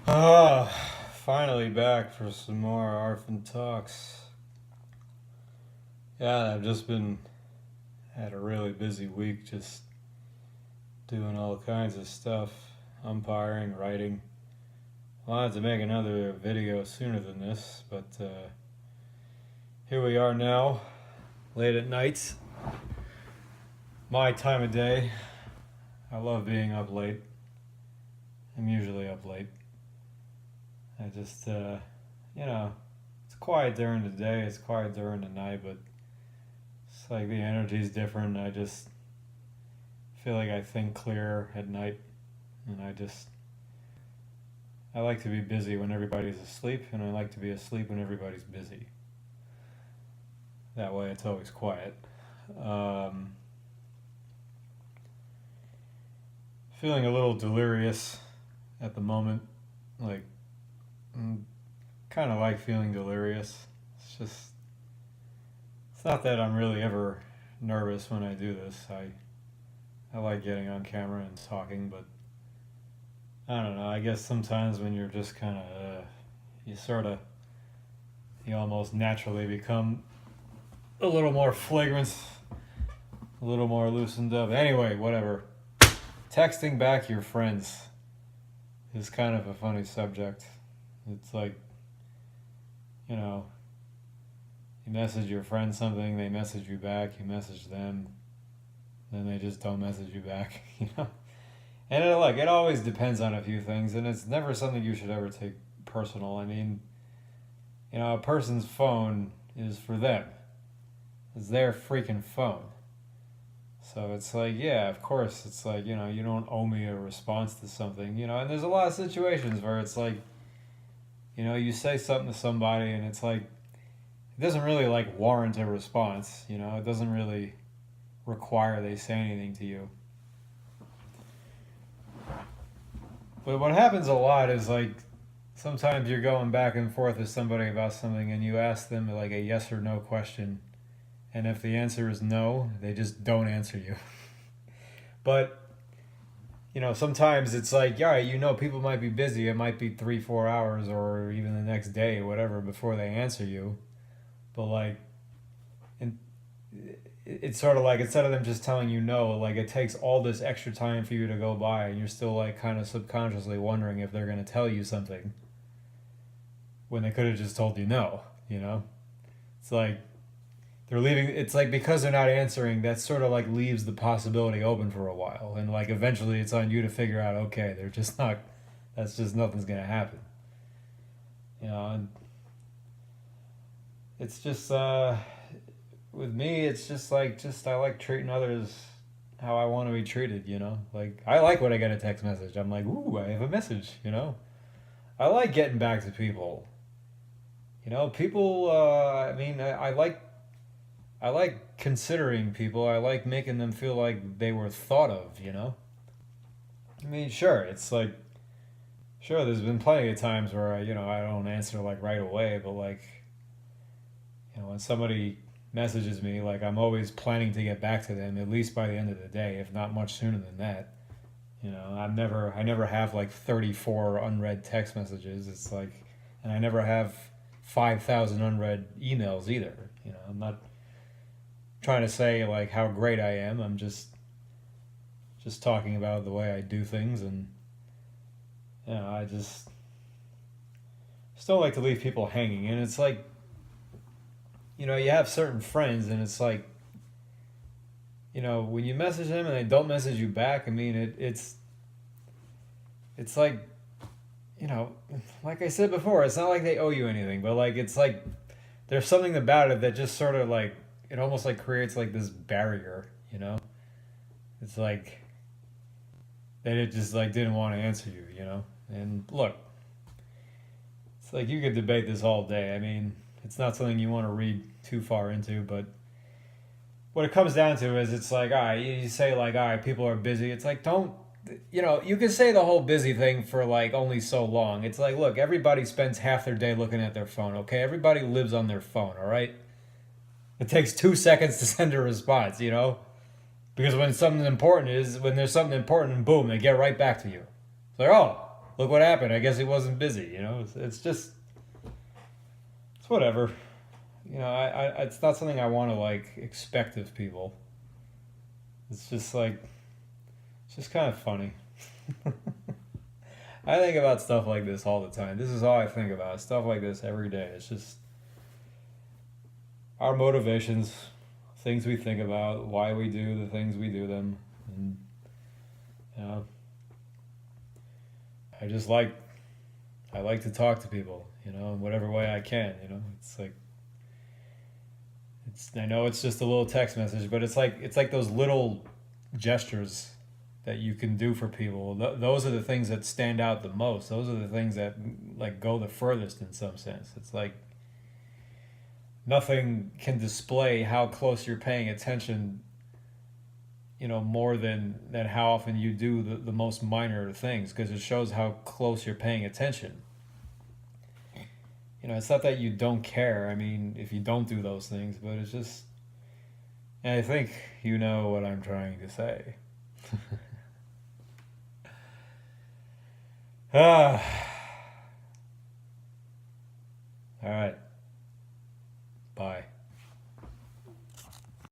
Ah, finally back for some more Orphan Talks. Yeah, I've just been had a really busy week, just doing all kinds of stuff, umpiring, writing. Wanted to make another video sooner than this, but here we are now, late at night. My time of day. I love being up late. I'm usually up late. I just, it's quiet during the day, it's quiet during the night, but it's like the energy's different. I just feel like I think clearer at night, and I like to be busy when everybody's asleep, and I like to be asleep when everybody's busy. That way, it's always quiet. Um, Feeling a little delirious at the moment, like kind of like feeling delirious. It's it's not that I'm really ever nervous when I do this. I like getting on camera and talking, but I don't know. I guess sometimes when you're just kind of, you sort of, you almost naturally become a little more flagrant, a little more loosened up. Anyway, whatever. Texting back your friends is kind of a funny subject. It's like, you know, you message your friend something, they message you back, you message them, then they just don't message you back, you know? And it always depends on a few things, and it's never something you should ever take personal. I mean, a person's phone is for them. It's their freaking phone. So it's like, yeah, of course, it's like, you don't owe me a response to something, and there's a lot of situations where it's like, you say something to somebody and it's like, it doesn't really like warrant a response, it doesn't really require they say anything to you. But what happens a lot is like sometimes you're going back and forth with somebody about something and you ask them like a yes or no question. And if the answer is no, they just don't answer you. But, sometimes it's like, yeah, people might be busy. It might be 3, 4 hours or even the next day or whatever before they answer you. But like, and it's sort of like instead of them just telling you no, like it takes all this extra time for you to go by, and you're still like kind of subconsciously wondering if they're going to tell you something when they could have just told you no. It's like they're leaving. It's like because they're not answering, that sort of like leaves the possibility open for a while, and like eventually it's on you to figure out. Okay, they're just not. That's just nothing's going to happen. And it's just with me, it's just I like treating others how I want to be treated. Like I like when I get a text message. I'm like, ooh, I have a message. I like getting back to people. People. I like considering people. I like making them feel like they were thought of. I mean, sure, it's like sure. There's been plenty of times where I don't answer like right away, but like when somebody messages me, like I'm always planning to get back to them at least by the end of the day, if not much sooner than that. I never have like 34 unread text messages. It's like, and I never have 5,000 unread emails either. I'm not trying to say like how great I am. I'm just talking about the way I do things, and I just still like to leave people hanging. And it's like, you have certain friends, and it's like, when you message them and they don't message you back, I mean, it's like, you know, like I said before, it's not like they owe you anything, but like it's like there's something about it that just sort of like it almost like creates like this barrier. It's like they just like didn't want to answer you. And look, it's like you could debate this all day. I mean, it's not something you want to read too far into, but what it comes down to is it's like, all right, you say like, all right, people are busy. It's like, don't, you can say the whole busy thing for like only so long. It's like, look, everybody spends half their day looking at their phone, okay? Everybody lives on their phone, all right? It takes 2 seconds to send a response. Because when there's something important, boom, they get right back to you. It's like, oh. look what happened. I guess he wasn't busy. It's just it's whatever. It's not something I want to like expect of people. It's just like it's just kind of funny. I think about stuff like this all the time. This is all I think about. Stuff like this every day. It's just our motivations, things we think about, why we do the things we do them, and you know, I just like I like to talk to people, in whatever way I can. It's like I know it's just a little text message, but it's like those little gestures that you can do for people. Those are the things that stand out the most. Those are the things that like go the furthest in some sense. It's like nothing can display how close you're paying attention, more than how often you do the most minor things, because it shows how close you're paying attention. It's not that you don't care. I mean, if you don't do those things, but it's just, and I think you know what I'm trying to say. Ah, all right.